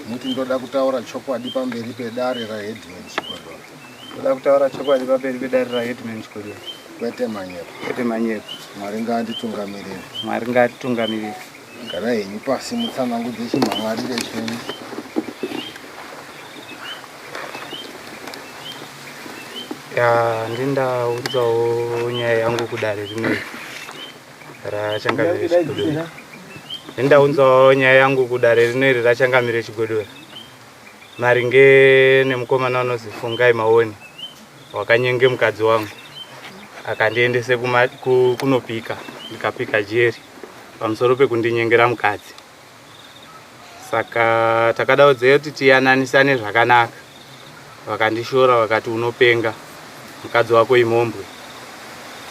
muti ndoda kutaura chokwadi pamberi pedare raheadman Chigodoro. Ndoda kutaura chokwadi pamberi pedare raheadman Chigodoro. Kwete manyepo. Kwete manyepo. Mwari ngaatitungamirire. Mwari ngaatitungamirire. Gara henyu pasi mutsanangudze chimhamwarire chenyu. Ndindaudzawo nyaya yangu kudare rineri rachangamire Chigodoro. Ndindaudzawo nyaya yangu kudare rineri rachangamire Chigodoro. Maringe nemukomana unonzi Fungai Maoni Akanyenga Mukadzi wangu akandiendese kunopika, ndikapika jeri pamusoro pekundinyengera mukadzi. Saka takadaudza kuti tiyananisane zvakanaka. Vakandishora vakati unopenga mukadzi wako imombwe.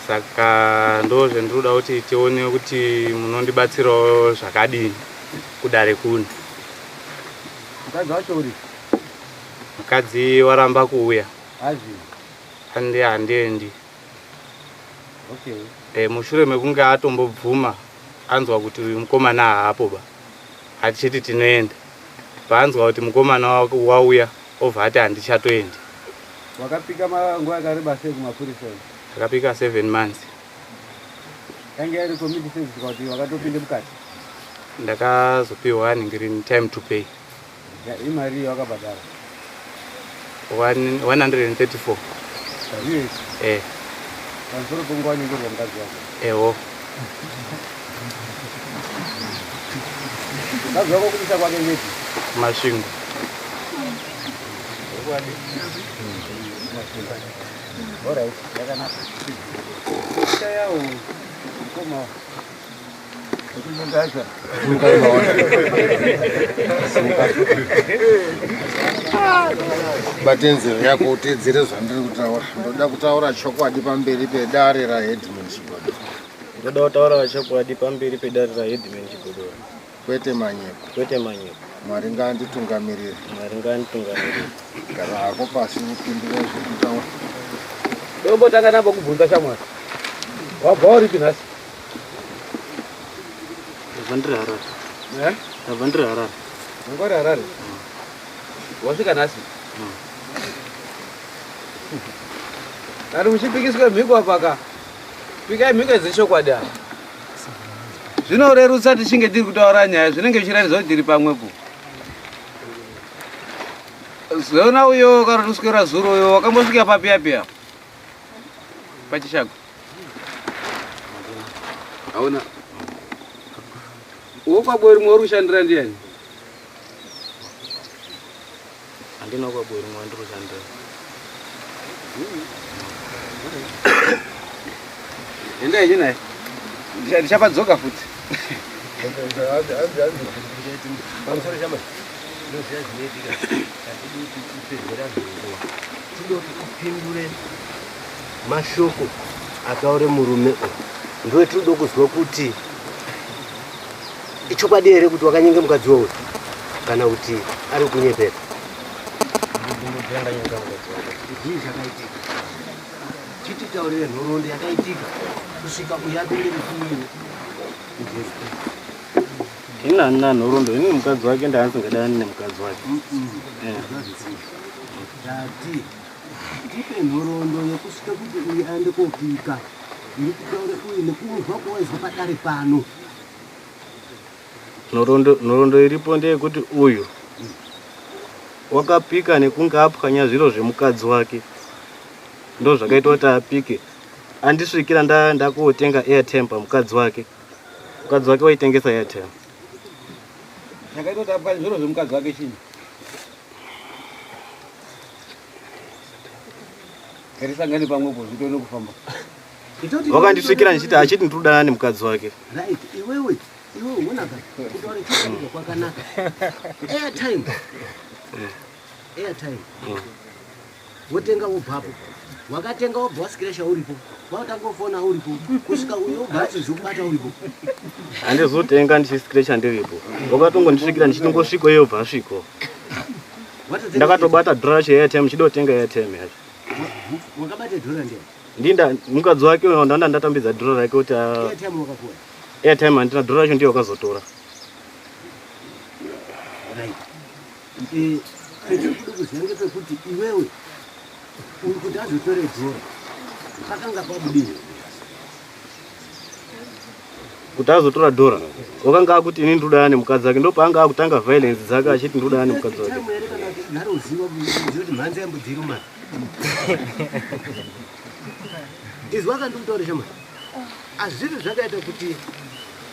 Saka ndo zvendinoda kuti tione kuti munondibatsirawo zvakadini kudare kuno. Mukadzi wacho uri? Mukadzi waramba kuuya. Azvi? Handiendi. Okay. Mushure mekunge atombobvuma anzwa kuti uyu mukomana haapo ba. Atichiti tinoenda. Paanzwa kuti mukomana wako wauya obva ati handichatoendi. Wakapika nguva yakareba sei kumapurisa? Takapika 7 months. Yange iri community service kuti wakatopinde mukati? Ndakazopiwa ningiri time to pay. Imari wakabhadara? 134. Yes. Pamusoro penguva nyengerwa mukadzi wako? Ewo. Mukadzi wako kuisa kwake ngeti? Masvingo. Alright, yakanaka. Chayawo mukoma. Kutungaza. Batenzero yako utedzere zvandiri kutaura. Ndoda kutaura chokwadi pamberi pedare raheadman Chigodoro. Ndoda kutaura chokwadi pamberi pedare raheadman Chigodoro. Kwete manyepo. Kwete manyepo. Mwari ngaatitungamirire. Mwari ngaatitungamirire. Gara hako pasi upindure zvekutaura. Ndombotanga namba kubvunza shamwari. Wabva uripi nhasi? Ndabva Harare. Ndabva Harare. Ungori Harare? Wasvika nhasi? Ari muchipikiswe mhiko apaka. Pikai mhiko dzechokwadi apa. Zvinorerutsa tichinge tiri kutaura nyaya zvinenge zvichiratidza kuti tiri pamwepo. Zona uyo karotuswera zuro uyo wakambosvika papiya pachishago. Hauna. Uwo kwabori mwe urushandira ndiani? Handina kwabori mwe ndirushandira. Enda ichi naye. Ndichapadzoka futi. Pamusoro chama. Ndoziya zvinoitika. Hatidi kuti upedzera zvinguva. Tinoda kuti upindure mashoko akaure murume uyu. Ndiwe tinoda kuzwa kuti ichokwadi here kuti wakanyenga mukadzi wauyu kana kuti ari kunyepera. Ndakanyenga mukadzi wako. Zvii zvakaitika? Chititaurire nhoroondo yakaitika kusvika kuyabengere kuini. Ina na nhoroondo ini mukadzi wake ndasingadani nemukadzi wake. Ndati tipe nhoroondo yekusvika kuti uyu aende kopika. Iri kutaura uyu nekunzwa kwawaizwa padare pano. Nhoroondo iripo ndeyekuti uyu wakapika nekunge apwanya zviro zvemukadzi wake. Ndo zvakaita kuti apike. Andisvikira ndakotenga airtime pamukadzi wake. Mukadzi wake waitengesa airtime. Zvakaita kuti apwanya zviro zvemukadzi wake chini? Karisangani pamwepo zvitoone kufamba. Wakandisvikira ndichiti achiti ndinodana nemukadzi wake. Right, iwewe unaka kutaura chokwadi kwakanaka. Airtime. Wotenga ubvapo. Wakatenga wabva wasikira uripo. Wautanga kufona uripo. Kusvika uyo ubhatsi zvokubata uripo. Handizotenga ndichisikira ndiripo. Wakatongondisvikira ndichitongosvika iyo bva sviko. Ndakatobata dhora cheairtime ndichidotenga airtime yacho. Wakabata dhora ndiye? Ndinda mukadzi wake uyo ndatambidza dhora rake kuti airtime wakapuwa. Airtime handina dhora racho ndiyo wakazotora. Right. Petiri kuda kuziva ngepekuti iwewe uri kuti azotore dhora pakanga pabudini kuti azotora dhora wakanga akuti ini ndodana nemukadzi wake ndopaanga akutanga violence dzake achiti ndodana nemukadzi wake time ere kana naruziva kuti mhanza yambodziruma izwi akandikutaura chama azviri zvakaita kuti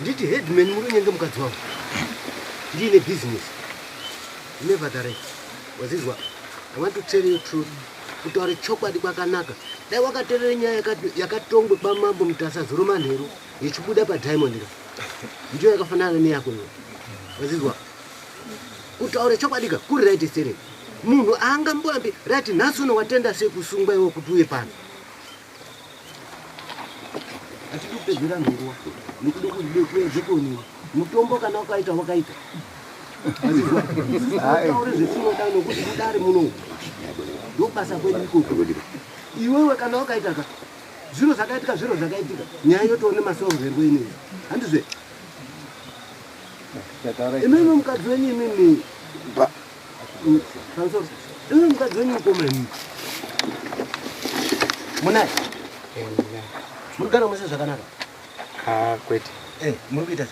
nditi headman muri unyenge mukadzi wangu ndiine business never direct wazizwa I want to tell you truth kutaura chokwadi kwakanaka dai wakateerera nyaya yakatongwe pamambo mutasazuro manheru yechibuda padiamond ndiyo yakafanana neyako wazizwa kutaura chokwadi kuri right stere munhu aangamboambi right nhasi watenda sei kusungwa iwo kuti uye pano achitopedzera nguwa nekuda kuzvekoni mutombo kana wakaita wazizwa taure zvetinoda nokuti kudare muno ndobasa kwedu ikoko iwewe kana wakaita zviro zvakaitika nyaya yotoone masolverwo inei handizve imimi mukadzi wenyu imimi pamusoro imimi mukadzi wenyu mukomani munai murikugara mose zvakanaka kwete muri kuita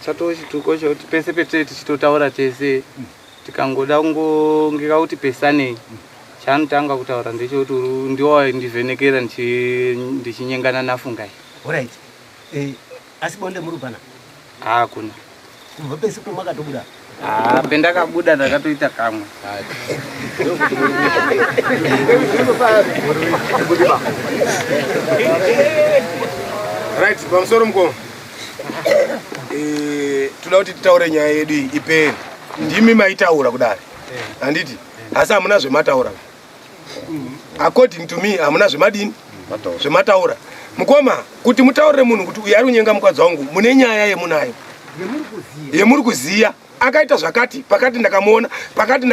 chatoo chituko chekuti pese petee tichitotaura tese tikangoda kungongeka kuti pesanei chanotanga kutaura ndechekuti ndiwa ndivhenekera ndichinyengana nafungai. Alright. Asi bonde muri pana? Kuna. Kubva pese kwamakatobuda? Pendakabuda ndakatoita kamwe. Right, pamusoro mukoma. Toda kuti titaure nyaya yedu ipeni. Ndimi maitaura kudai. Handiti? Asi hamuna zvemataura. According to me, hamuna zvemadini? Zvemataura. Mukoma, kuti mutaurire munhu kuti uyu ari kunyenga mukadzi wangu, mune nyaya yemunayo. Yemuri kuziya. Akaita zvakati, pakati ndakamuona, pakati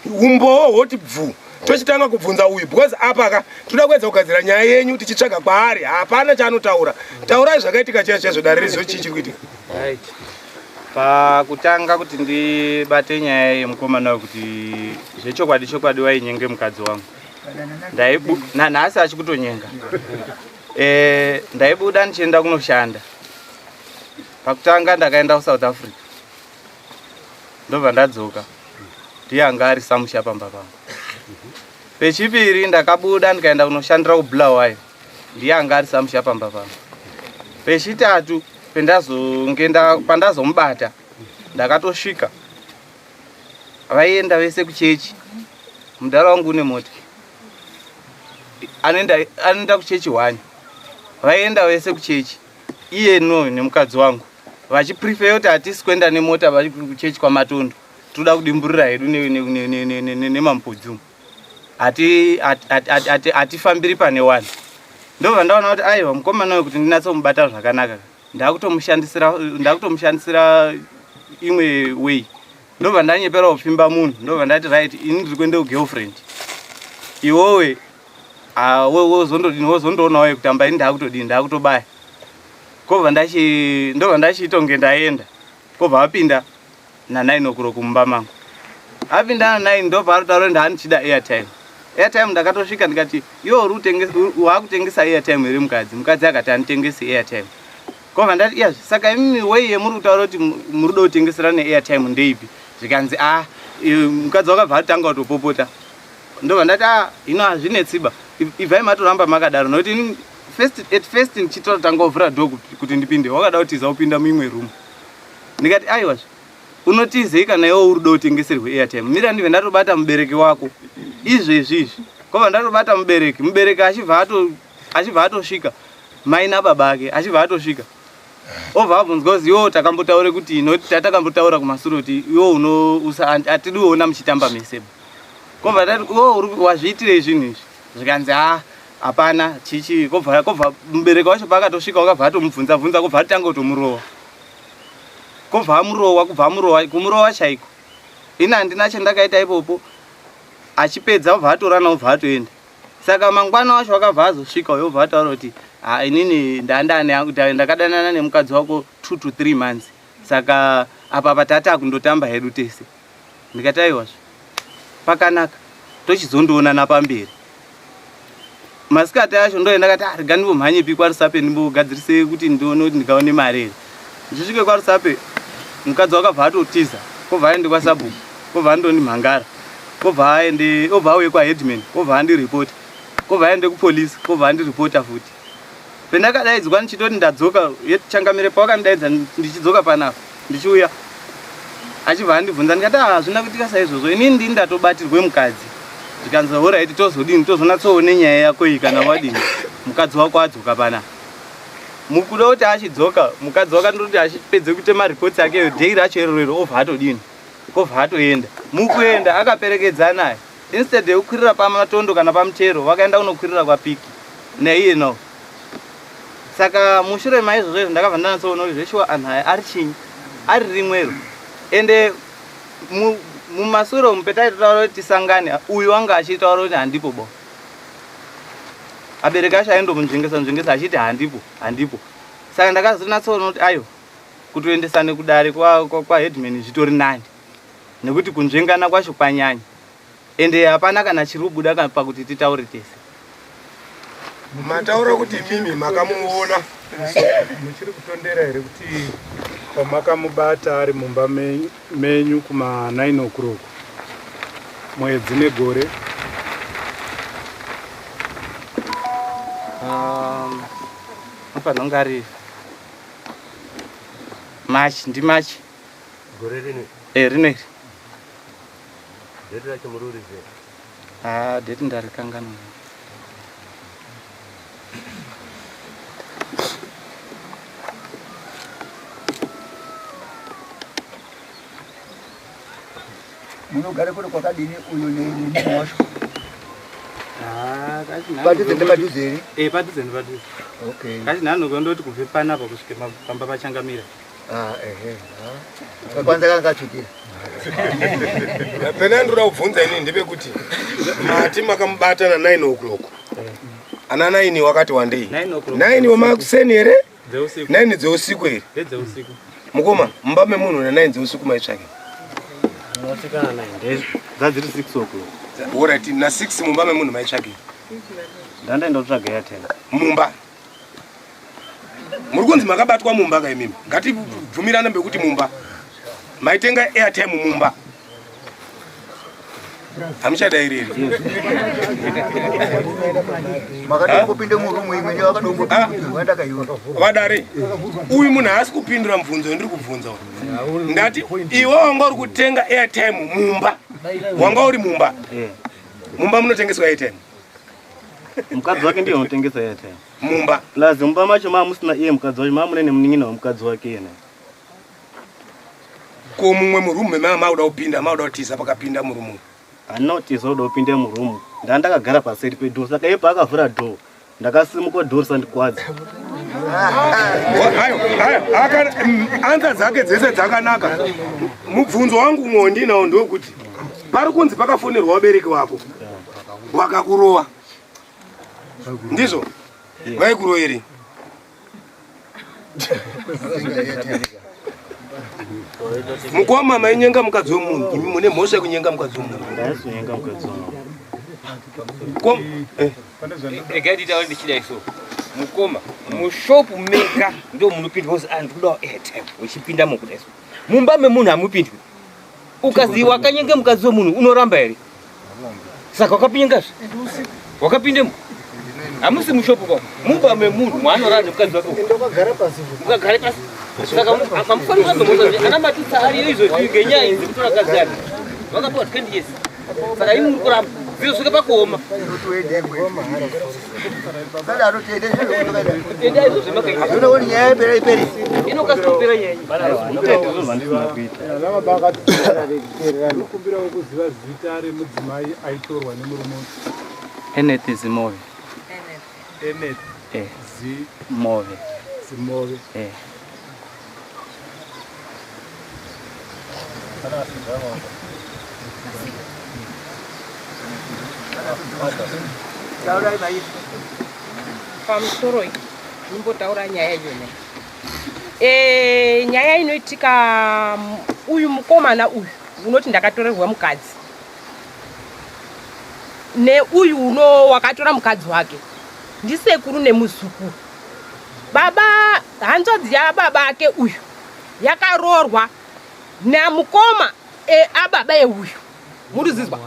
umbowo hoti bvu. Tochitanga kubvunza uyu because apa toda kuedza kugadzira nyaya yenyu tichitsvaga kwaari. Hapana chaanotaura. Taurai zvakaitika chaizvo dare rizo chichiri kuitika. Right. Pakutanga kuti ndibate nyaya yemukomana kuti zvechokwadi wainyenge mukadzi wangu. Nhasi achikutonyenga. Ndaibuda ndichienda kunoshanda. Pakutanga ndakaenda kuSouth Africa. Ndobva ndadzoka. Ndiye anga ari samusha pamba pangu. Pechipiri ndakabuda ndikaenda kunoshandira kuBulawayo. Ndiye anga ari samusha pamba pangu. Pechitatu pandazomubata ndakatosvika. Vaienda vese kuchechi. Mudara wangu une mota. Anoenda kuchechi 1. Vaienda vese kuchechi. Iye nemukadzi wangu. Vachiprefer kuti hatisi kuenda nemota vari kuchechi kwaMatondo. Toda kudimburira hedu nemambudzi. Hatifambiri pane 1. Ndobva ndaona kuti aiwa mukomana kuti ndinatsomubata zvakanaka. Ndakutomushandisira imwe way. Ndobva ndanyepera kupfimba munhu. Ndobva ndati right, ini ndiri kuenda kugirlfriend. Iwowe wozondoonawo kutamba ini ndakutobaya. Ndobva ndachiitonge ndaenda. Kobva apinda na9 o'clock kumba mangu. Apinda na9 ndobva arutaura ndaanichida airtime. Airtime ndakatosvika ndikati wakutengesa airtime here mukadzi. Mukadzi akati anitengesi airtime. Kobva ndati saka imimi way yemuri kutaura kuti muri kuda kutengeserana airtime ndeipi. Zvikanzi mukadzi wakabva atanga kutopopota. Ndobva ndati hino hazvine tsiba. Ibvai matoramba makadaro nokuti at first ndichitotanga kuvhura door kuti ndipinde. Wakada kutiza kupinda muimwe room. Ndikati aiwa unotizei kana iwe uri kuda kutengeserwa airtime. Mira ndibve ndatobata mubereki wako. Izvezvi. Kobva ndatobata mubereki achibva atosvika. Mai nababa ake achibva atosvika. Obva abvunzwa kuti iwo takambotaura kuti noti tatakambotaura kumasuro kuti iwo atidi kuona muchitamba mese. Kobva ndati wazviitire zvinhu izvi. Zvikanzi hapana chichi. Kobva mubereki wacho pakatosvika wakabva atomubvunza kobva atanga kutomurowa. Kumurowa chaiko. Ina handina chandakaita ipopo. Achipedza obva atorana obva atoenda. Saka mangwana wacho wakabva azosvika obva ataura kuti inini ndakadanana nemukadzi wako 2 to 3 months. Saka apa patata kundotamba hedu tese. Ndikati aiwa pakanaka tochizondoonana pamberi. Masikati acho ndo ndakati arigani bomhanye pi kwaRusape ndimbogadzirise kuti ndione kuti ndikaone mare. Ndisvike kwaRusape mukadzi wakabva atotiza kobva aende kwaSabhuku kobva andoni mhangara kobva aende obva auye kwaHeadman kobva andi report kobva aende kupolisi kobva andi reporta futi. Pendakadaidzwa ndichitoti ndadzoka changamire pawakandaidza ndichidzoka panapa ndichiuya achibva andibvunza ndikati hazvina kuitika saizvozvo inini ndini ndatobatirwe mukadzi ndikanzi alright tozodini tozonatsoone nyaya yako iyi kana wadini mukadzi wako adzoka panapa. Mukuda kuti achidzoka mukadzi wakandoti achipedze kuite maripoti akeyo dhei racho irorero obva atodini kobva atoenda. Mukuenda akaperekedza naye instead yekukwirira pamatondo kana pamuchero wakaenda kunokwirira kwapiki naiye no. Saka mushure maizvozvo ndakabva ndanatsoona kuti zveshuwa anhu aya ari chinyi ari rimwero ende mumashure umu petaitaura kuti tisangane uyu wanga achitaura kuti handipo bo. Abereki acho aindomunzvengesa achiti handipo. Saka ndakazonatsoona kuti ayo kutoendesane kudare kwaHeadman zvitori nani nekuti kunzvengana kwacho kwanyanya ende hapana kana chiri kubuda pakuti titaure tese. Mataura kuti mimi makamuona muchiri kutondera here kuti pamakamubata ari mumba menyu kuma 9 o'clock mwedzi negore? Apanonga ari March ndi March gore rini rineri date racho mururize date ndarikangana. Munogare kuri kwakadini uyu ni washo? Padhuze padhuze. Okay. Kachi nanu kondoti kubve panapa kusvike pamba pachangamira. Kwanza kanga chukira. Pena ndura kubvunza inini ndepekuti mati makamubata na 9 o'clock. Ana 9 wakati wandei. 9 wamakuseni here? 9 dzeusiku here. Dzeusiku. Mukoma mumba memunhu na 9 dzeusiku maitsvake. Unosikana 9 dzadziri 6 o'clock. Alright, na 6 mumba memunhu maitsvake. Ndandaenda kutsvaga Airtel. Mumba. Muri kunzi makabatwa mumba kai mimi. Ngatibvumirane mbekuti mumba. Maitenga airtime mumba. Amuchadairiri. Makati kupinde mu room imwe ndio akadombo wanda kaiona. Wadari. Uyu munhu haasi kupindura mubvunzo ndiri kubvunza. Ndati iwe wanga uri kutenga airtime mumba. Wanga uri mumba. Mumba munotengeswa airtime. Mukadzi wake ndiye unotengesa airtime. Mumba. Plus mumba macho mamusina iye mukadzi wacho mamunene munin'ina wamukadzi wake yena. Ko mumwe murume mama uda kupinda mauda kutiza pakapinda murumu. Anotiza uda kupinda murumu. Ndakagara paseri pedoo saka iye paakavhura door ndakasimuka door sandikwadza. Hayo anza dzake dzese dzakanaka. Mubvunzo wangu mwondinawo ndokuti pari kunzi pakafonerwa wabereki wako. Wakakurowa. Ndizvo? Vaikuroyeri. Mukoma mainyenga mukadzi womunhu, mune mhosva yekunyenga mukadzi womunhu. Ndasinyenga mukadzi womunhu. Regadi tauri ndichida iso. Mukoma, mushopu mega ndio munopindwa kuzi antu kuda airtime. Uchipinda mukuda iso. Mumba memunhu amupindwi. Ukaziwa akanyenge mukadzi womunhu unoramba here. Saka wakapinga zvi. Wakapindemo. Amusi mushopu kwa. Mumba memunhu mwanorana mukadzi wako. Ndokagara pasi. Ukagara pasi. Saka amufanira kuzomuza ana matutsa ari izo ngenyaya idzi kutora kazana. Wakapota kendi yes. Saka imi mukuramba. Zvisvika pakuoma. Rotoende ngoma. Saka rotoende zviro. Enda izo zvemaka. Unoona nyaya iperi. Inokastopera nyaya. Nditende zvandisina kuita. Lava bakatiterera nokumbira kuziva zita remudzimai aitorwa nemurume. Eneth Zimove. Eneth. Zimove. Zimove. Taura mai. Pamusoro iyi, nimbotaura nyaya yone. Nyaya inoitika uyu mukomana uyu unoti ndakatorerwa mukadzi neuyu uno wakatora mukadzi wake ndisekuru nemuzukuru. Baba hanzvadzi yababa ake uyu yakaroorwa namukoma ababa euyu. Muruzizwa?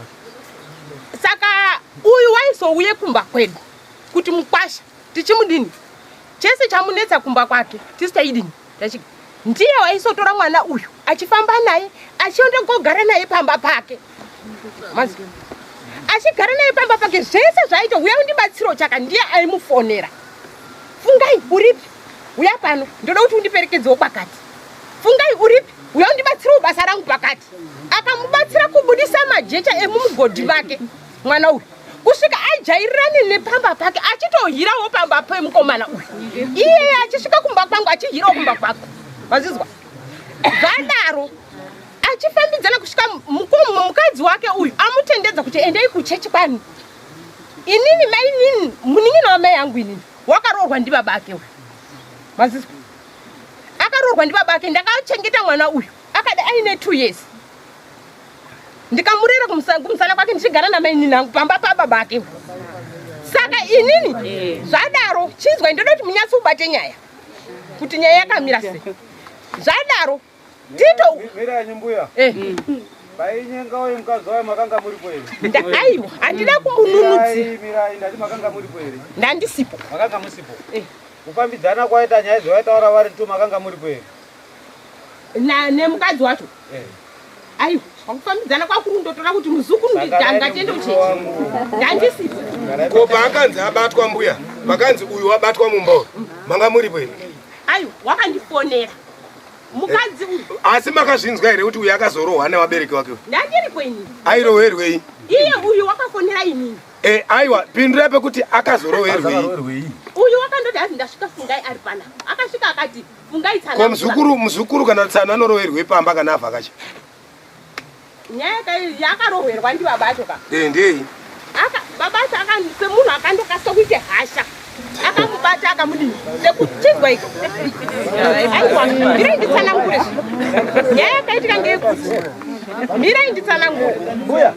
Saka uyu waisouye kumba kwedu kuti mukwasha tichimudini chese chamunetsa kumba kwake tisaidini ndiye waisotora mwana uyu achifamba naye achienda kogara naye pamba pake. Achigara naye pamba pake zvese zvaita uya undibatsiro chaka ndiye aimufonera. Fungai uripi? Uya pano ndoda kuti undiperekedzewo pakati. Fungai uripi? Uya undibatsiro basa rangu pakati. Akamubatsira kubudisa majecha emumugodhi make mwana uyu kusvika ajairirane nepamba pake achitohirawo pamba pemukomana uyu. Iye achisvika kumba kwangu achihirawo kumba kwako. Mazizwa? Zvadaro achifambidzana kusvika mukadzi wake uyu amutendedza kuti endei kuchechi kwani. Inini mainini munin'ina wamai yangu inini wakaroorwa ndibaba ake uyu. Mazizwa? Akaroorwa ndibaba ake ndakachengeta mwana uyu akada aine 2 years. Ndikamurera kumusana kwake ndichigara namainini nangu pamba pababa ake. Saka inini zvadaro chinzwa ndoda kuti munyatsi ubate nyaya kuti nyaya yakamira sei. Zvadaro tito mira nyumbuya bainyenga uyu mukadzi wayo makanga muripo ere? Aiwa handina kumununudzi. Mira ndati makanga muripo ere? Ndandisipo. Makanga musipo? Kufambidzana kwaita nyaya dzovaitaura vari tu makanga muripo ere? Nemukadzi wacho? Aiwa kufambidzana kwakurundotora kuti muzukuru nditanga tende uchechi. Ndandisipo. Ko pakanzi abatwa mbuya pakanzi uyu wabatwa mumba manga muripo ere? Aiwa wakandifonera mukadzi uyu. Asi makazvinzwa ere kuti uyu akazorohwa nevabereki vake? Ndandiri kwenyu. Airoverwei? Iye uyu wakafonera inini. Aiwa pindura pekuti akazoroverwei? Uyu wakandoti hazi ndasvika Fungai ari pana. Akasvika akati Fungai tsana. Ko muzukuru kana tsana anoroverwei pamba kana avhakacha? Nyaya yakarohwerwa ndibaba acho ka. Ndei. Baba acho semunhu akandokasa kuite hasha. Akamubata akamudini sekuchizwa iko. Aiwa mirai nditsanangure zvino. Nyaya yakaitika ngeyekuti mirai nditsanangure. Mbuya.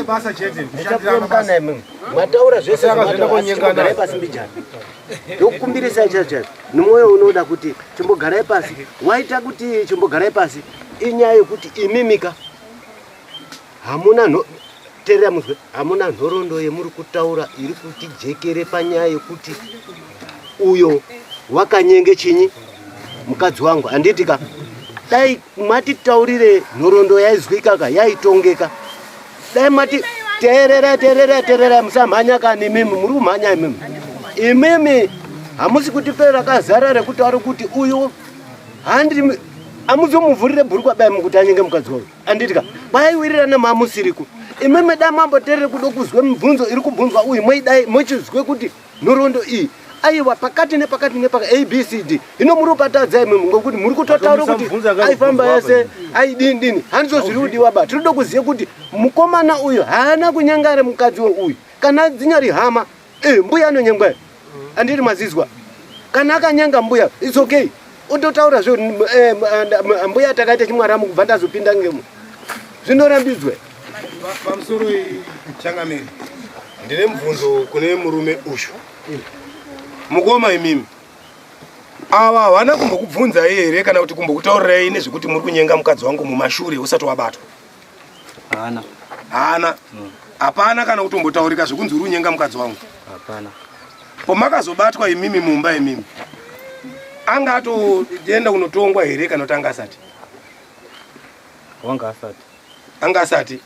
Basa chete. Ndichakumbana imwe. Mwataura zvese zvakazvinda pasi mbijana. Ndokukumbirisa chacha. Nomwoyo unoda kuti chimbogarai pasi. Waita kuti chimbogarai pasi inyaya yekuti imimika hamuna terera muzwe hamuna nhorondo yemuri kutaura iri kuti jekere panyaya yekuti uyo wakanyenge chinyi mukadzi wangu anditika dai matitaurire nhorondo yaizwika ka yaitongeka dai mati terera musamhanya kana imimi muri kumhanya imimi hamusi kutipera kazara rekuti ari kuti uyo handiri amuzomuvhurire bhurukwa bai mukuti anyenge mukadzi wayo anditika kwaiwirirana mamusiriku imimi da mamboterere kudo kuzwe mibvunzo iri kubvunzwa uyu moidai mochizwe kuti nhorondo iyi aiwa pakati nepakati abcd hino muri kupatadza imimi ngokuti muri kutotaura kuti aifamba yese aidini handizo zviri kudiwa ba tiri kudo kuziva kuti mukomana uyu haana kunyangara mukadzi uyu kana dzinyari hama mbuya anonyengwa andiri mazizwa kana akanyanga mbuya it's okay utotaura zvo mbuya takaita chimwaramu kubva ndazopinda ngemu zvinorambidzwe. Pamusoro changamiri ndine mubvunzo kune murume ushu mukoma imimi ava havana kumbokubvunzai here kana kuti kumbokutaurirai nezvekuti muri kunyenga mukadzi wangu mumashure usati wabatwa? Hana. Hapana kana kutombotaurika zvekunzi uri kunyenga mukadzi wangu? Hapana. Pomakazobatwa imimi mumba imimi anga atoenda kunotongwa here kana kuti anga asati? Wanga asati. Anga asati?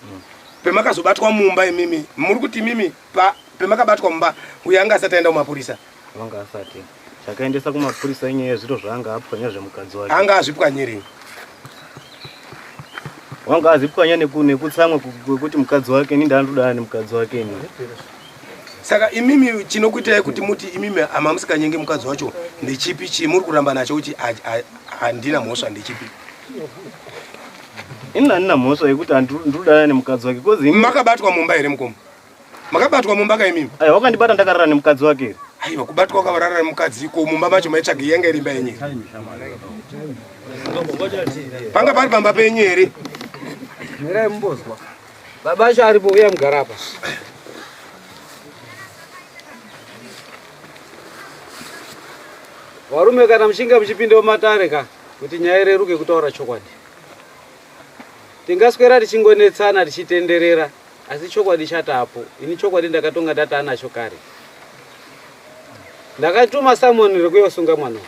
Pemakazobatwa mumba imimi muri kuti imimi pemakabatwa mumba uyu anga asati aenda kumapurisa? Wanga asati. Chakaendesa kumapurisa inyaya zviro zvaanga apwanya zvemukadzi wake. Anga azvipwanyirei? Wanga azipwanya nekutsamwa kwekuti mukadzi wake ndandodana nemukadzi wake ini. Saka imimi chinokuitai kuti muti imimi amamusikanyenge mukadzi wacho ndechipi chimuri kuramba nacho kuti handina mhosva ndechipi? Ina nina mhosva yekuti ndandodana nemukadzi wake kozi makabatwa mumba here mukoma? Makabatwa mumba kai mimi. Ai wakandibata ndakarara nemukadzi wake. Aiwa kubatwa kwavarara nemukadzi ko mumba macho maitsvaga yanga iri imba yenye. Panga pari pamba penyu here. Mirai mumbozwa. Baba acho aripo uya mugara apa. Warume kana mushinga muchipinde mumatare ka kuti nyaya ireruke kutaura chokwadi. Tingaswera tichingonetsana tichitenderera asi chokwadi chatapo. Ini chokwadi ndakatonga data anacho kare. Ndakatuma Simon rekuyosunga mwana.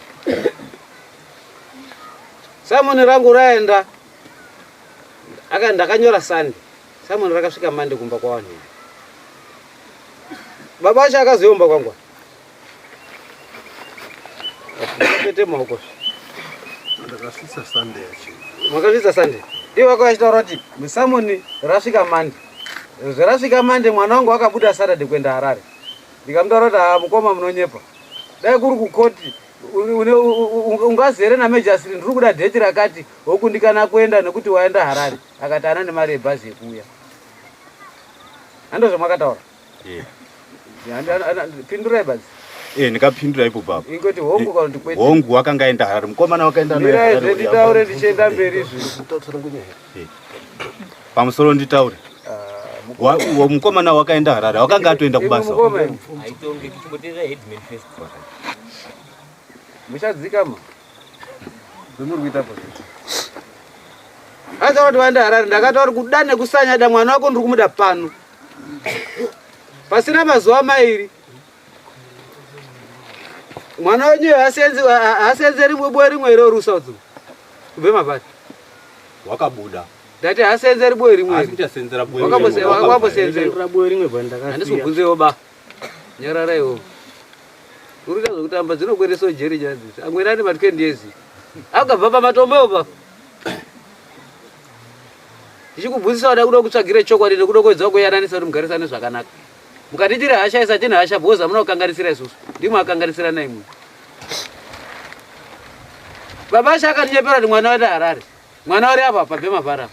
Simon rangu raenda. Ndakanyora Sunday. Simon rakasvika Monday kumba kwa vanhu. Baba acho akazoyomba kwangwa. Pete maoko. Ndakasvisa Sunday acho. Makasvisa Sunday. Iwo akashitaura kuti Simon rasvika Monday. Zvarasvika Monday mwana wangu akabuda Saturday kwenda Harare. Ndikamutaura kuti mukoma munonyepa. Dai kuri kukoti ungazere namejasiri ndiri kuda dheti rakati wokundikana kuenda nekuti waenda Harare. Akati ana nemari yebhazi yekuuya. Ando zvamakataura? Pindurai basi. Ndikapindura ipo baba. Ingoti hongu kana kuti kwete. Hongu wakanga aenda Harare. Mukomana wakaenda naye Harare. Mirai nditaure ndichienda mberi izvi. Pamusoro nditaure. Mukomana wakaenda Harare. Wakanga atoenda kubasa. Aitonge tichimboteera headman first. Muchadzikama. Zvimuri kuita po. Asa kuti waenda Harare ndakataura kuti dane kusanyada mwana wako ndiri kumuda pano. Pasina mazuva mairi. Mwana wenyu hasenzeri boe rimwe iro rusaudzu. Kubve mabati. Wakabuda. Ndati hasenzeri boe rimwe. Asichasenzera boe. Wakambosenzera boe rimwe bandakasiya. Handisubvunzewo ba. Nyararaiwo. Urikuita zvokutamba dzinokwereso jeri chadzisi. Amweni ane matwendi ezi. Akabva pamatombo pa. Ndichikubvunzisa wada kuda kutsvagire chokwadi nekuda kwedza kuyananisa kuti mugarisane zvakanaka. Mukatitira hasha isa tina hasha bhoza muna kukanganisira isusu. Ndimwe akanganisira naye munhu. Baba acho akatinyepera kuti mwana waenda Harare. Mwana uri apa pabhema vhara.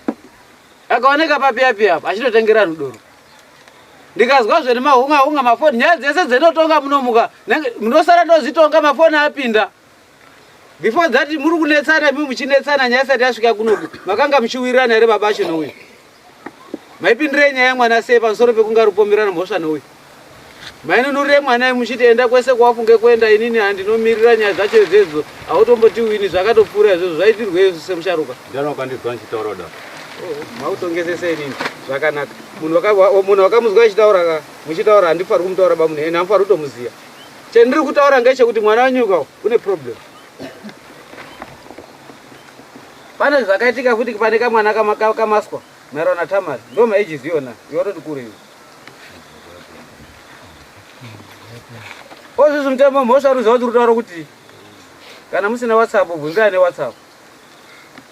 Akaoneka papi apa achitotengera vanhu doro. Ndikazwa zvene mahunga mafoni nyaya dzese dzinotonga munomuka. Munosara ndozitonga mafoni apinda. Before that muri kunetsana mimi muchinetsana nyaya isati yasvika kunoku. Makanga muchiwirirana here baba acho nouyu. Maipindire nyaya mwana sei pamusoro pekunga rupomerana mhosva nouyu. Mainunurire mwana muchitienda kwese kwafunge kuenda inini handinomirira nyaya dzacho idzedzo. Automboti wini zvakatopfuura izvozvo zvaitirwe semusharuka. Ndana wakandizwa nchitaura da. Mautongezese inini zvakanaka. Munhu wakamuzwa achitaura muchitaura handifari kumutaura bamunhu ene hamufari kutomuziya. Chendiri kutaura ngechekuti mwana wanyuka une problem. Pane zvakaitika futi pane kamwana kamaswa maererano naTamari. Ndo maejis iyona yototi kure iyo. Ozvizvi mutemo mhosva ruziva kuti rutaura kuti kana musina WhatsApp bvunzai neWhatsApp.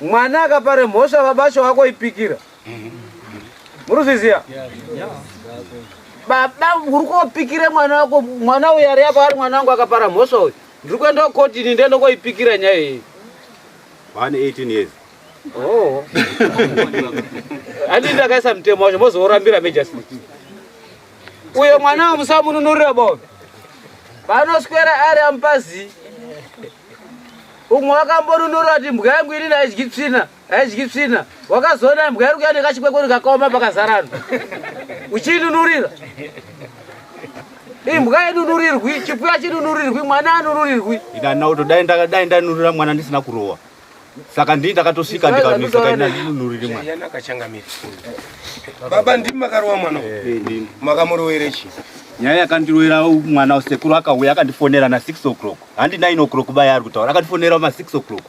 Mwana akapare mhosva baba acho wako ipikira. Muruzviziya? Baba uri kopikire mwana wako, mwana uyu ari apa ari mwana wangu akapara mhosva uyu. Ndiri kuenda kotini ndiende koipikira nyaya iyi. Vane 18 years. Oh. Andi ndakaisa mutemo wacho mozorambira majestry. Uyo mwana wamusamununurira baba. Panoswera ari ampazi. Umwe wakambonunura kuti mbwa yangu ini haidyi tsvina. Wakazoona mbwa iri kuya nekachikwekwe kakaoma pakazarana. Uchinunurira. Imbwa inunurirwi, chipfuya chinunurirwi, mwana anunurirwi. Ina nauto dai ndanurira mwana ndisina kurowa. Saka ndii ndakatosvika ndikamisa kaina ndinunurire mwana. Yana kachangamira. Baba ndimi makarowa mwana. Ndimi. Makamurowere chi? Nyaya yakandirwera mwana sekuru akauya akandifonera na 6 o'clock. Handi 9 o'clock baya ari kutaura. Akandifonera ma 6 o'clock.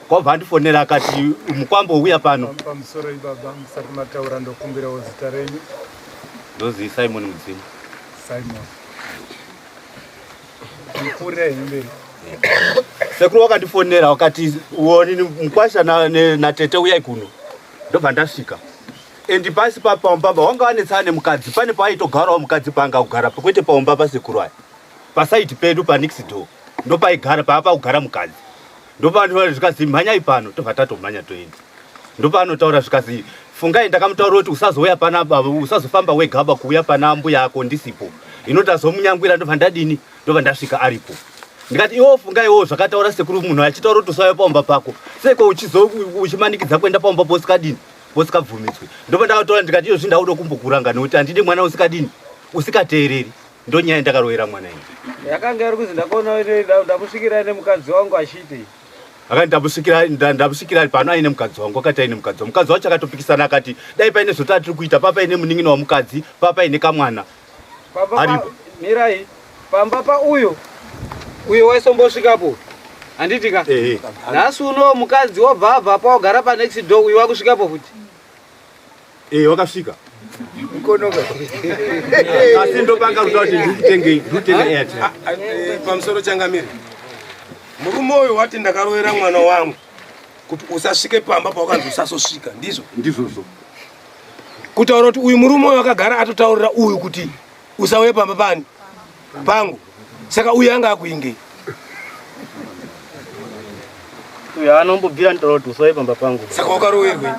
Kwabva andifonera akati mukwambo uya pano. Pamusoro ibaba musati mataura ndokumbirawo zita renyu. Ndozi Simon Mudzimu. Simon. Mupurira mberi. Sekuru wakandifonera wakati uoni mukwasha na tete uya ikuno. Ndobva ndasvika. Endi pasi papaombaba wanga wanetsana nemukadzi pane paaitogarawo mukadzi panga kugara kwete paombaba sekuru aya. Pasaiti pedu panix door. Ndopaigara paapakugara mukadzi. Ndopano zvikazi mhanyai pano tobva tatomhanya toenda. Ndopano taura zvikazi fungai ndakamutaura kuti usazouya pana baba, usazofamba wegaba kuuya pana mbuya yako ndisipo. Inotazomunyangwira ndobva ndadini, ndobva ndasvika aripo. Ndikati iwo fungaiwo zvakataura sekuru munhu achitaura kuti usauya paumba pako. Seko uchimanikidza kuenda paumba posikadini, posikabvumidzwi. Ndobva ndakataura ndikati iyo zvindakuda kumbokuranga nokuti handidi mwana usikadini, usikateereri. Ndonyaya ndakarovera mwana ine. Yakanga iri kuzi ndakaona ndamusvikira nemukadzi wangu achiti. Ndamusvikira pano aine mukadzi wangu, akati aine mukadzi wangu. Mukadzi wacho akatopikisana akati dai paine zvotatu tiri kuita, papa ine munin'ina wamukadzi, papa ine kamwana. Aripo. Mirai, pamba pa uyo waisombosvikapo. Handitika? Nhasi uno mukadzi wobva abva pa wagara pa next door uyo wakusvikapo futi. Wakasvika. Asi ndopanga kuti ndikutenge airtime. Pamusoro Changamire. Murume uyu wati ndakarovera mwana wangu kuti usasvike pamba pawakanzi usasosvika, ndizvo? Ndizvozvo. Kutaura kuti uyu murume uyu akagara atotaurira uyu kuti usauye pamba pani pangu, saka uyu anga akuingei. Uyu anombobvira ntaura kuti usauye pamba pangu. Saka wakaroverwe.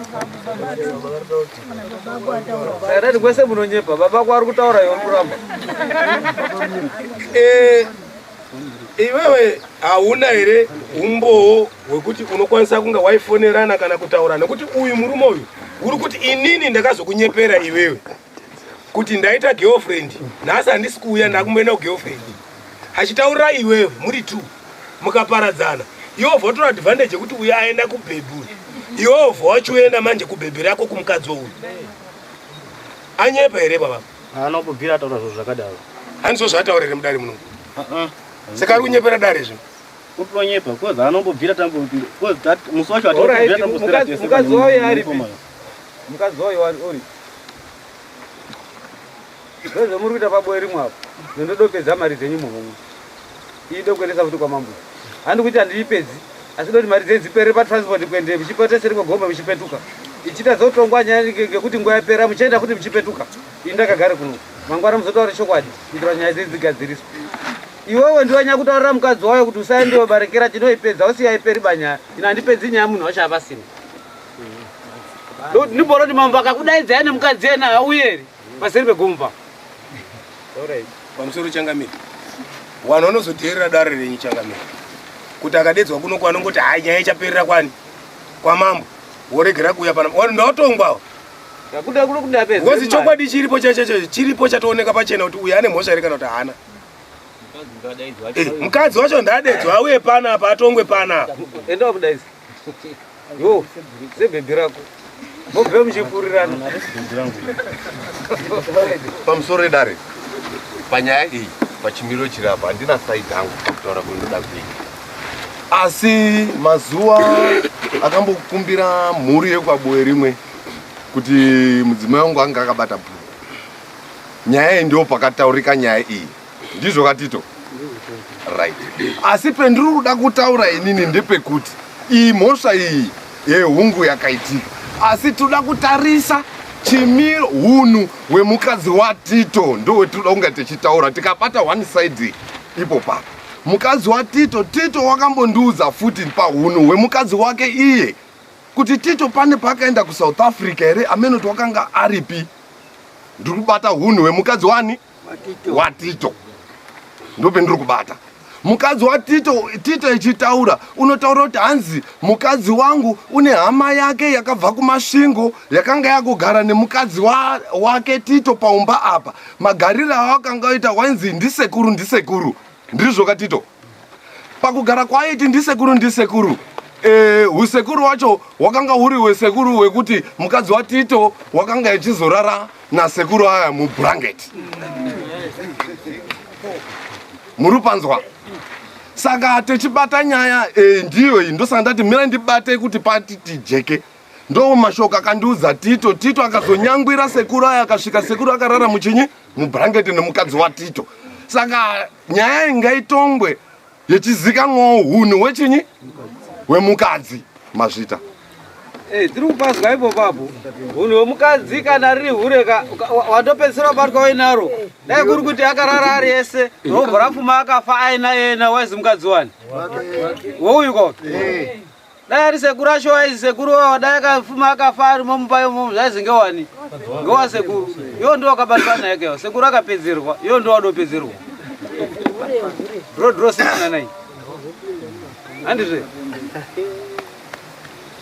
Saka kwese munonyepa, baba wako ari kutaura iwe kuramba. Iwewe hauna here umbowo hwekuti unokwanisa kunga waifonerana kana kutaura, nekuti uyu murume uyu uri kuti inini ndakazokunyepera iwewe kuti ndaita girlfriend, nhasi handisi kuuya ndakumboenda kugirlfriend. Achitaurira iwewe muri tu mukaparadzana, iwo votora advantage yekuti uyu aenda kubhebhuri, iwo vochienda manje kubhebhuri yako kumukadzi uyu. Anyepa here baba? Anombobvira taura zvo zvakadaro. Handizvo zvataurire mudare muno. Saka ari kunyepera dare zvino. Utonyepa koza anombobvira tambo musi wacho atobvira tambo mukadzi wayo aripi? Mukadzi wayo uri. Zvezvo muri kuita paboye rimwe apo. Ndodopedza mari dzenyu muhomwe. Ide kuendesa futi kwamambo. Handi kuti handipedzi, asi doti mari dzenyu dzipere patransport kuende muchipoteseri kwegomba muchipetuka. Ichita zotongwa nyaya ngekuti nguva yapera muchienda futi muchipetuka. Ini ndakagara kuno. Mangwana muzotaura chokwadi kuitira nyaya dzenyu dzigadziriswe. Iwewe ndiwe nyaya kutaurira mukadzi wayo kuti usaendewo barekera chinoipedza usiyaiperi banyaya. Ina handipedzi nyaya munhu wacho apasina. Ndibora kuti mambo akakudaidzai nemukadzi yena hauyeri paseri pegomba. Pamusoro Changamire, wanhu vanozoteerera dare renyu Changamire kuti akadedzwa kuno kwanongoti hai nyaya ichaperera kwani kwamambo woregera kuuya pana wanhu ndautongwawo. Ngozi chokwadi chiripo chiripo chatooneka pachena kuti uyu ane mhosva here kana kuti haana. Mukadzi wacho ndadedzwa auye pana apa atongwe pana. Enda wamudaidza. Yo, sebhebhi rako. Mobve muchifurirana. Pamusoro edare, panyaya iyi pachimiro chirapa handina saidi hangu pakutaura kundoda kuita. Asi mazuva akambokumbira mhuri yekwaboye rimwe kuti mudzimai wangu anga akabata bhuru. Nyaya iyi ndio pakataurika nyaya iyi. Ndizvo Katito? Right. Asi pendiri kuda kutaura inini ndepekuti iyi mhosva iyi yehungu yakaitika. Asi toda kutarisa chimiro hunhu hwemukadzi waTito ndowetuda kunge tichitaura tikabata one side ipo papa. Mukadzi waTito, Tito wakambondiudza futi pahunhu hwemukadzi wake iye kuti Tito pane pakaenda kuSouth Africa here amenoti wakanga aripi. Ndiri kubata hunhu hwemukadzi wani? waTito. Ndopendiri kubata. Mukadzi waTito, Tito ichitaura, unotaura kuti hanzi mukadzi wangu une hama yake yakabva kumasvingo yakanga yakugara nemukadzi wake Tito paumba apa. Magariro awakanga aita wanzi ndisekuru ndisekuru. Ndizvo Katito. Pakugara kwaiti ndisekuru ndisekuru. Usekuru wacho wakanga uri hwesekuru hwekuti mukadzi waTito wakanga achizorara nasekuru aya mublanketi. Murupanzwa. Saka techibata nyaya ndiyo iyi ndosaka ndati mira ndibate kuti pati tijeke. Ndo mashoko akandiudza Tito, Tito akazonyangwira sekuru aya akasvika sekuru akarara muchinyi mublanketi nemukadzi waTito. Saka nyaya ingaitongwe yechizikanwawo hunhu hwechinyi hwemukadzi mazvita. Tiri kupazwa ipo papo. Hunhu hwemukadzi kana riri hureka watopedzisira wabatwa wainaro. Dai kuri kuti akarara ari ese robva rafuma akafa aina yena waizi mukadzi wani. Wouyu kwa. Dai sekuru acho aizi sekuru dai akafuma akafa ari momupayo momu zvaizi ngewani ngewa sekuru iyo ndo akabatwa naye keyo sekuru akapedzerwa iyo ndo wadopedzerwa dro 6 handizve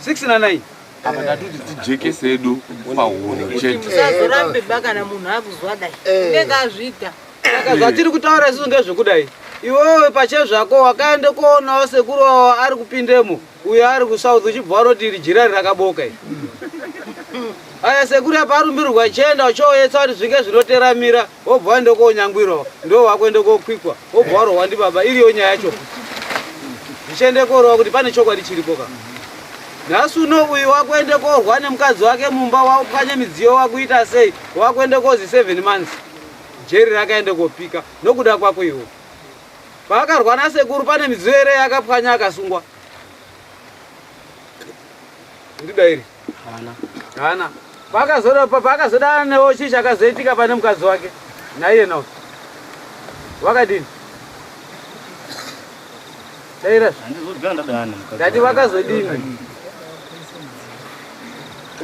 6 apa ndatuti tijekese edu pahuro chete usazorambe bakana munhu akuzwa dai unenge azvita saka zvatiri kutaura isusu ngezvekudai iwewe pache zvako wakaende koonawo sekuru ari kupindemo uyo ari kusouth uchibva waroti jira rakaboka aya sekuru apa arumbirirwa chienda uchoyetsa kuti zvinge zvinoteramira wobva waende koonyangwirawo ndo wakuende kokwikwa wobva warohwa ndibaba iriyo nyaya yacho zvichiende korova kuti pane chokwadi chiripo ka nhasi uno uyu wakuende korwa nemukadzi wake mumba wakupwanya midziyo wakuita sei wakuende kozi 7 months jeri rakaende kopika nokuda kwako iwo paakarwa nasekuru pane midziyo ere yakapwanya akasungwa ndidairi hana paakazodana newo chii chakazoitika pane mukadzi wake naiye nawo wakadini daira ndati vakazodini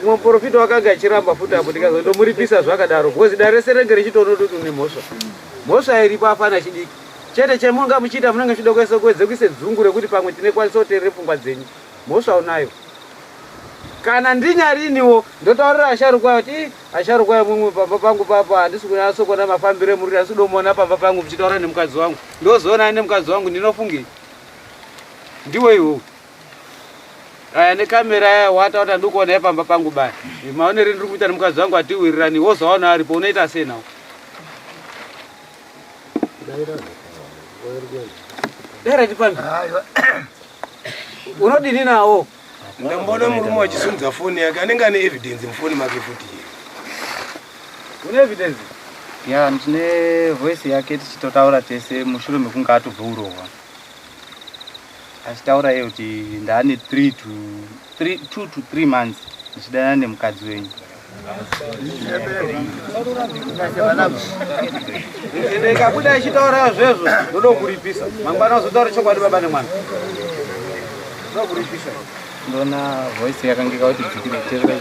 umwe muprofita wakanga achiramba futi apo ndikazondomuripisa zvakadaro bhozi dare rese renge richitoonodoti une mhosva iripo afana chidiki chete chemunga muchiita munenge chida kwese kuise dzungu rekuti pamwe tinekwanisa kuteerere pfungwa dzenyu mhosva unayo kana ndinярiniwo ndotaurira asharukwa kuti asharukwa mumwe pamba pangu papa handisi kunyaso kuona mafambiro emuriri asi kudomuona pamba pangu muchitaura nemukadzi wangu ndozoona nemukadzi wangu ndinofungei ndiwe iwowo aya nekamera aya wataota ndikuona yapamba pangu baya maoneri ndiri kuita nemukadzi wangu atiwirirani wozoona aripo unoita sei nawo dera tipambi unodini nawo ndambona murume wachisunza foni yake anenge ane evidence mufoni make futi une evidence ya ndine voice yake tichitotaura tese mushure mekunge atobva urohwa achitaura iye kuti ndaane 2 to 3 months ndichidana nemukadzi wenyu ndikabuda ichitaura zvezvo ndodo kuripisa mangwana uzotaura chokwadi baba nemwana ndodo kuripisa ndona voice yakangeka kuti dzikire tereza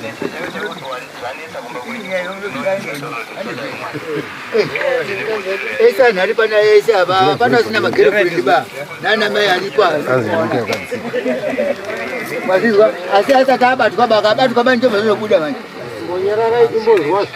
esa nhari pana ese apa pana sina magirlfriend ba nana mai alipo mazizwa asi asati abatwa bakabatwa manje vazobuda manje ngonyarara ikumbozwa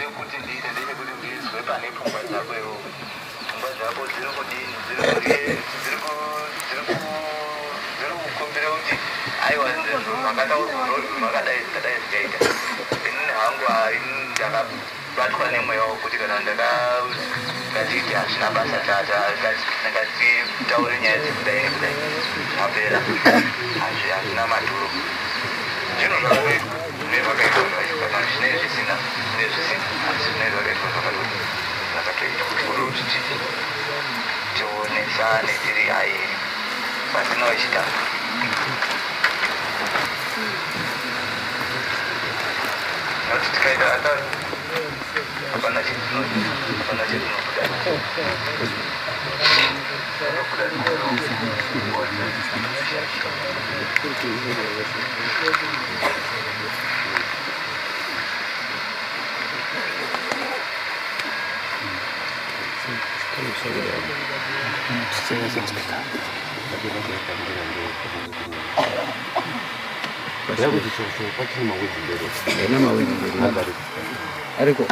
batwa nemweya wokuti kana ndakati hasina basa tata ndakataure nyaya dzekudai nekudai apera hazvina maturo zvino zvakwe nezvakaitwa zvakaitukana zvinei zvisina asi zvinei zvakaitwa zvakatoita kuti uri kuti tionesane tiri hai pasina wechitanga nokuti tikaita atari hapana chetinokuda ariko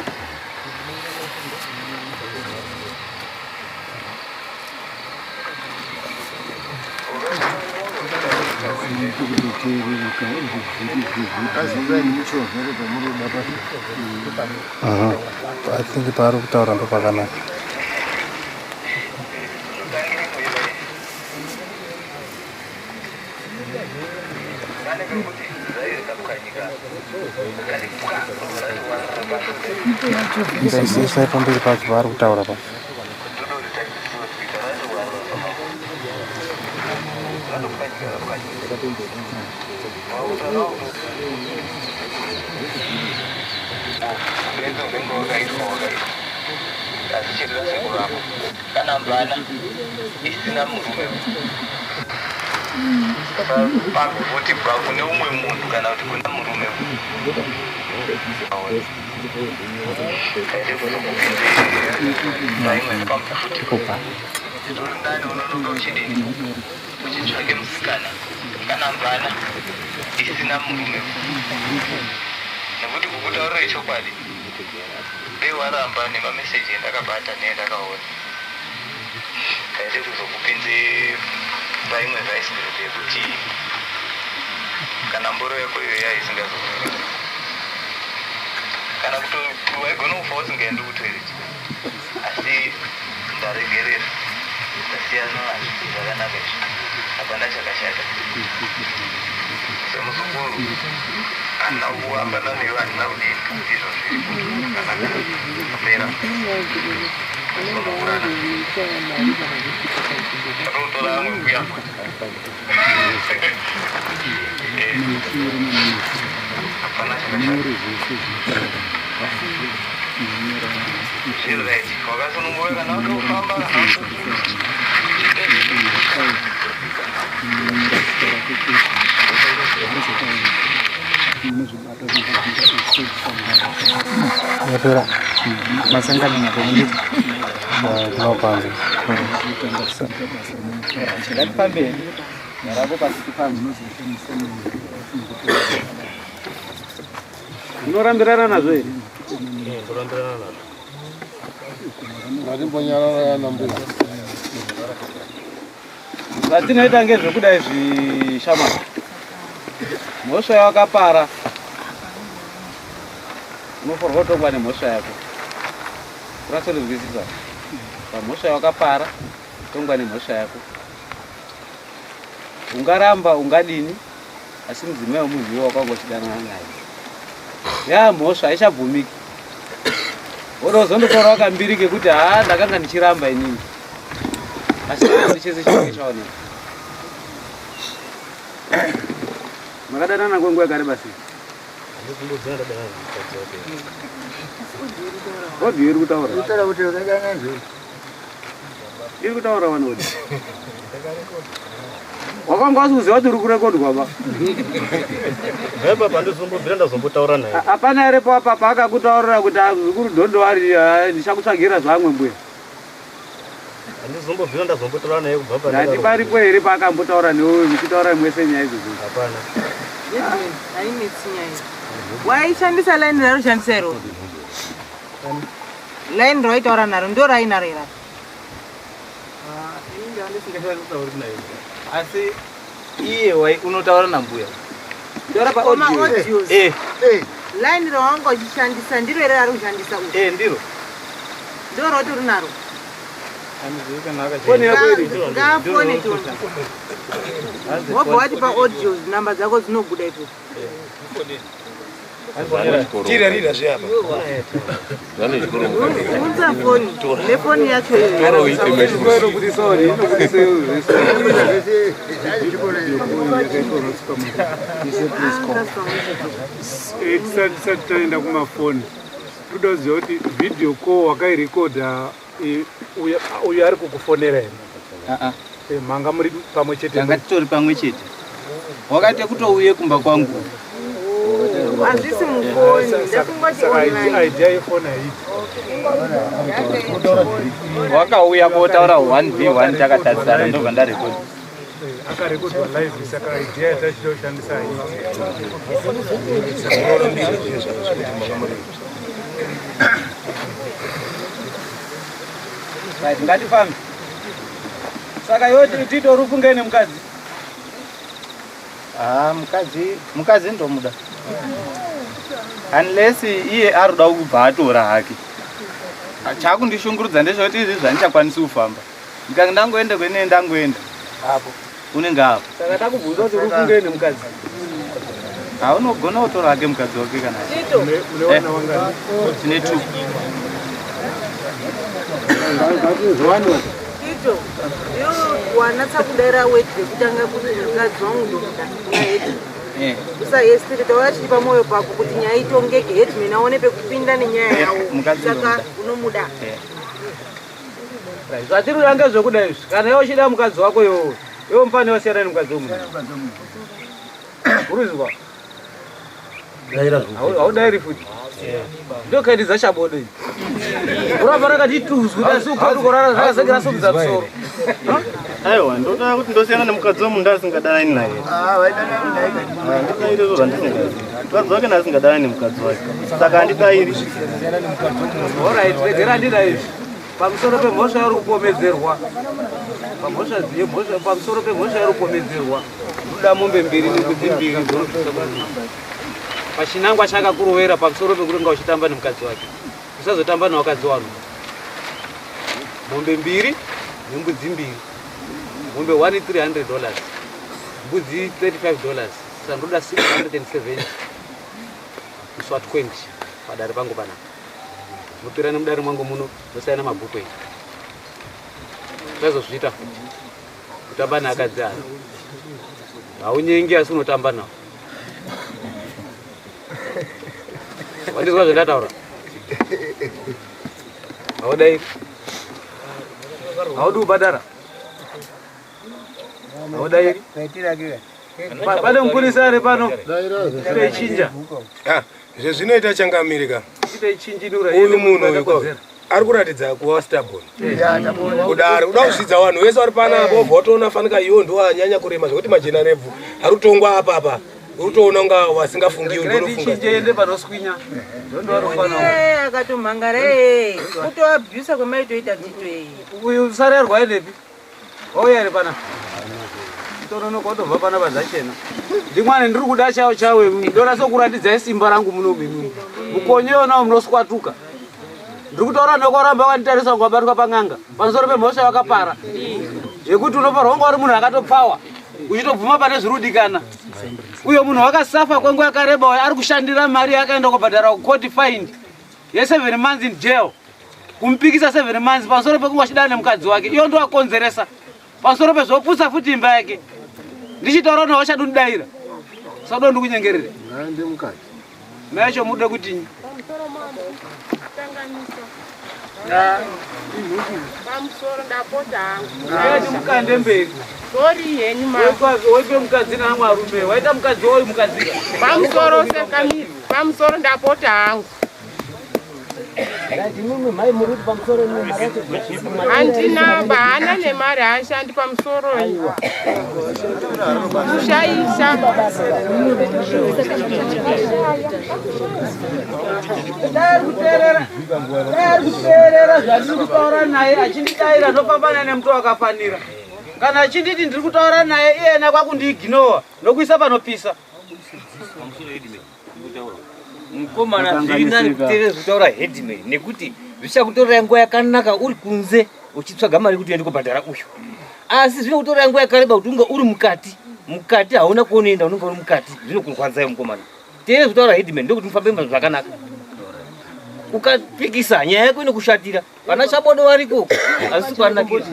I think paari kutaura ndo pakanaka. Ndaisai pamberi pacho paari kutaura pa. kana mbana isina murume pagoti bva kune umwe munhu kana kuti kuna murume ndani unonoka uchidini uchitsvake musikana kana mvana isina murume nekuti kukutaurire chokwadi dei waramba nemameseji endakabata neendakaona kaite kuzokupinze paimwe vaisgroup yekuti kana mboro yako iyo yaisingazokura kana kuti waigona kufa usingaendi kutoireti asi ndaregerera ndasiyana nazvo zvakanaka izvo hapana chakashata semuzukuru handina kuamba naneyo handina kudini izvo zviri zvakanaka kupera sonokurana anotora amwe mbuya hapana chakashata zviri right wakasununguka kana wakafamba yatora masangano nakuendita tinopanga ngatifambeni narako pasi tifambe unorambirana nazvo here ndorambirana nazvo ngatimbonyarara nambuya zvatinoita ngezvekudai zvishamani mhosva yawakapara unofanirwa kutongwa nemhosva yako urasorizwisisa pamhosva yawakapara tongwa nemhosva yako ungaramba ungadini asi mudzimai wemunhu iwo wakangochidanana naye yamhosva haichabvumiki woda kuzondotaura wakambirike kuti ndakanga ndichiramba inini asi chese chinenge chaoneka makadanana kwenguva yakareba sei rodhi iri kutaura iri kutaura vanoti wakanga wasiuziva kuti uri kurekodwa ba haipa pandizombobvira ndazombotaura naye hapana here papapa akakutaurira kuti zvikuru dhodowari ndichakutsvagira zvamwe mbuya handizombobvira ndazombotaura naye kubva handiparipo here paakambotaura newe muchitaura mwese nyaya idzodzo hapana hainetsi nyaya waishandisa laini rarushandisa iro laini raitaura naro ndo rainaro ira asi iye unotaura nambuya taura paaudios laini rawanga uchishandisa ndiro ere rari kushandisa ndiro ndo roti uri naro ngafone tona wobva wati paaudios namba dzako dzinobuda ipo tirarira zveapa unza foni nefoni yacho tisati taenda kumafoni toda kuziva kuti video call wakairekodha uyo ari kukufonera here manga muri pamwe chete tanga titori pamwe chete wakati kutouye kumba kwangu hazvisi mufoni ndakungoti online idea yefoni haiti wakauya kotaura 1v1 takatarisana ndobva ndarekodha akarekodwa live saka idea yatachida kushandisa haiti ngatifambe saka yoti titori funge nemukadzi mukadzi ndomuda unless iye aroda kubva atora hake chakundishungurudza ndezvekuti izvi zvandichakwanisi kufamba ndikange ndangoenda kwenee ndangoenda apo unenge apo saka takubvunza kuti uri funge nemukadzi unogona kutora hake mukadzi wake kana tine 2 ito yo wanatsa kudaira weti kutanga kuti mukadzi wangu ndomuda naiti usayesiri taura chiri pamwoyo pako kuti nyaya itongeke hetman aone pekupinda nenyaya yawo saka unomuda zvatiri urange zvekuda izvi kana iwe uchida mukadzi wako iwowo Iwo mpane wasiyana nemukadzi womunhu. Urikuzwa? Haudairi futi. Ndio kaidi za chabode iyi. Uramba rakati tuzwi asi ukati kurara zvakazekera sokudza musoro. Aiwa, ndoda kuti ndosiyana nemukadzi womunhu ndasingadani naye. Ndikaire zvo zvandisingazivi. Mukadzi wake ndasingadani nemukadzi wake. Saka handikairi. Alright, regera ndida izvi. Pamusoro pemhosva yari kupomedzerwa. Pamusoro pemhosva yari kupomedzerwa. Ndoda mombe mbiri nekudzi mbiri. Pachinangwa chakakurovera pamusoro pekuringa uchitamba nemukadzi wake. Usazotamba nawakadzi wanu. Mombe mbiri nembudzi mbiri. Mombe 1 $300. Mbudzi $35. Saka ndoda $670. Uswa 20 padare pangu panapa. Mupira nemudare mwangu muno ndosiyana mabhuku iyi. Zvazozviita kutamba neakadzi aya. Haunyengi asi unotamba nawo. Wandizwa zvandataura? Haudairi? Haudi kubhadhara? Haudairi? Pane mupurisa ari pano. Tinoichinja. Zvinoita changamirika. Tinoichinjinura. Uyu munhu ari kuratidza kuva stubborn. Kudaro uda kuzvidza vanhu vese vari panapo votoona fanika iwo ndo anyanya kurema zvekuti majena rebvu ari kutongwa apa. Utoona nga wasingafungiwi ndonofunga. Chinjende panoswinya. Akatomhangara kutoabhusa kwemaitoita tito uyu sare arwaye nepi? Wauya ari pana. Tonono kotobva pana pazachena. Ndimwane ndiri kuda chawo chawe ndora sokuratidzai simba rangu muno mimi. Mukonye ona munoswatuka. Ndiri kutaura nokoramba wanitarisa kwabatwa pang'anga. Pamusoro pemhosva yakapara. Yekuti unoparwa wanga uri munhu akatopfawa. Uchitobvuma pane zvirudikana. Uyo munhu wakasafa kwenguva yakareba uyo ari kushandira mari yakaenda kubhadhara court fine ye7 months in jail. Kumpikisa 7 months pamusoro pekunge achidana nemukadzi wake. Iyo ndo akonzeresa. Pamusoro pezvoputsa futi imba yake. Ndichitaura nawo chadudaira. Sado ndikunyengerere. Ndi mukadzi. Macho mude kuti Pamusoro ndapota hangu. Ndi mukande mberi. Sorry henyu mama. Wepe mukadzi namwe arume. Waita mukadzi woyu mukadzi. Pamusoro sekamiri. Pamusoro ndapota hangu. Handina bahana nemari haashandi pamusoro kushaisa. Kuteerera zvandiri kutaura naye achindidaira ndopambana nemuti wakafanira. Kana achinditi ndiri kutaura naye iyena kwakundiiginowa nokuisa panopisa. Mukomana zvirinani kuteerera zvitaura headman nekuti zvichakutorera nguva yakanaka uri kunze uchitsvaga mari kuti uende kubhadhara uyu. Asi zvinokutorera nguva yakareba kuti unge uri mukati hauna kuonoenda unenge uri mukati. Zvinokurwadzai mukomana. Teerera zvitaura headman ndokuti mufambe zvakanaka. Ukapikisa nyaya yako inokushatira. Pana chabodo variko asi kwanakira.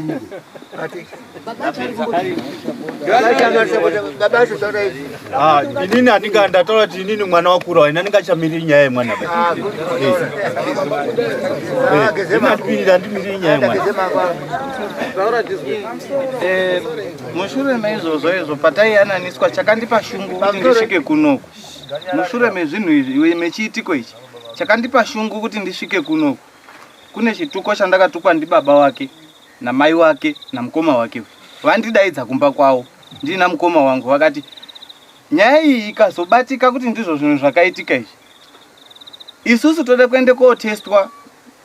Inini handinga ndataura kuti inini mwana wakura waina ndingachamiri nyaya yemwana ndimiri nyaya yemwana. Mushure meizvozvo izvo pataiananiswa chakandipa shungu kuti ndisvike kunoku. Mushure mezvinhu izvi mechiitiko ichi chakandipa shungu kuti ndisvike kunoku. Kune chituko chandakatukwa ndibaba wake namai wake namukoma wake. Vandidaidza kumba kwavo ndina mukoma wangu vakati nyaya iyi ikazobatika kuti ndizvo zvinhu zvakaitika izvi, isusu tode kuende kootestwa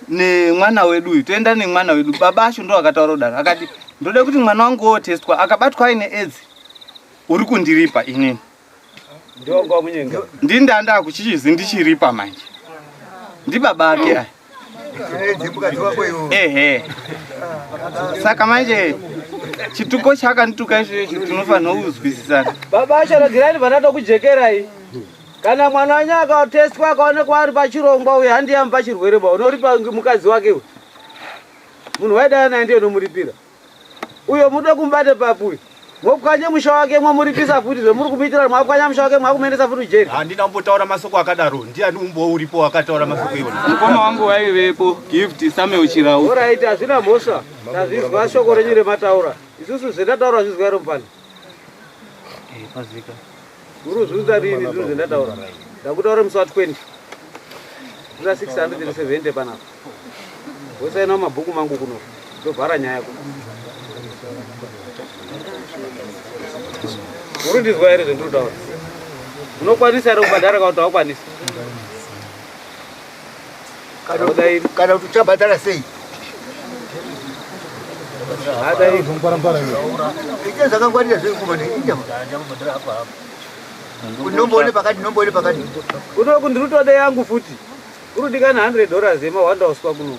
nemwana wedu uyu, toenda nemwana wedu. Baba acho ndo akataura kudaro akati ndode kuti mwana wangu ootestwa, akabatwa aine AIDS uri kundiripa inini. Ndindanda kuchichizi ndichiripa manje. Ndibaba ake aya. Saka manje chituko chakandituka izvo tinofanira kuzwisisana. Baba acho rogirani vanada kujekerai. Kana mwana wanyu akaotestwa akaonekwa ari pachirongwa uyu handiyamba pachirwere ba unoripa mukadzi wake uyu. Munhu waidana naye ndiye unomuripira. Uyo mude kumbate papu uyu. Mwopwanye musha wake mwamuripisa futi zvemuri kumuitira mwapwanya musha wake mwakumuendesa futi jeri. Handina kumbotaura masoko akadaro. Ndiani umbo uripo akataura masoko iwona. Mukoma wangu waivepo gift Samuel Chirau. Alright, hazvina mhosva. Tazvizwa shoko renyu remataura. isusu zvendataura zvizwa ropani pazvika uruzvudza rini zvinhu zvendataura ndakutaura musi wa20 ura 670 panapa wosainawo mabhuku mangu kuno ndobhara nyaya yako uri ndizwa here zvendinotaura unokwanisa here kubhadhara kana kuti haukwanisi kana kuti uchabhadhara sei ite zvakangwarira zvekukomane kunomboone pakati nomboone pakati kunoku ndirutode yangu futi urudikana $100 yemahwanda uswa kuno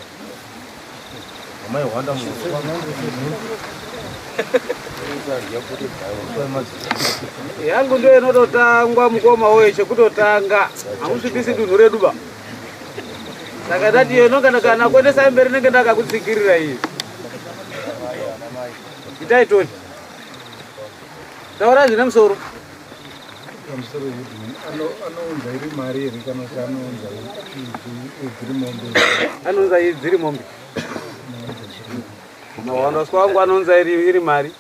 yangu ndo inototangwa mukoma woye chekutotanga hamusvipisi dunhu redu ba saka ndati iyo inongana kuendesa mberi nenge ndakakutsikirira iyi itaitoni taura zvine musoro anounza iri mari here kana kuti anounza dziri mombe anounza dziri mombe mawandaswa wangu anounza iri mari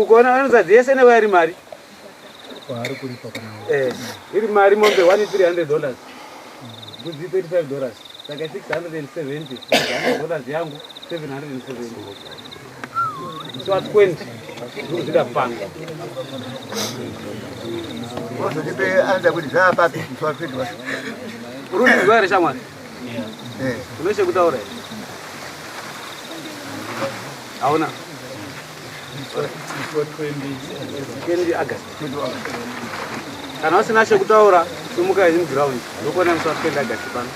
ukaona anounza dzese newa iri mari kwaari kuripa iri mari mombe $1,300 budzi $35 saka $670 yangu $770 so at 20 ndikuzvida panga wazodipe anza kuti zvaapapi mswapiti wa urundizwa here shamwari unoshe kutaura here hauna 20 August kana usina she kutaura simuka in ground ndokona musi wa20 August pano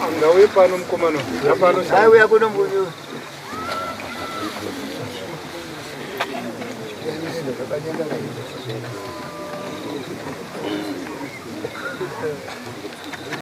angauye pano mukomano aiuya kuno mbunyu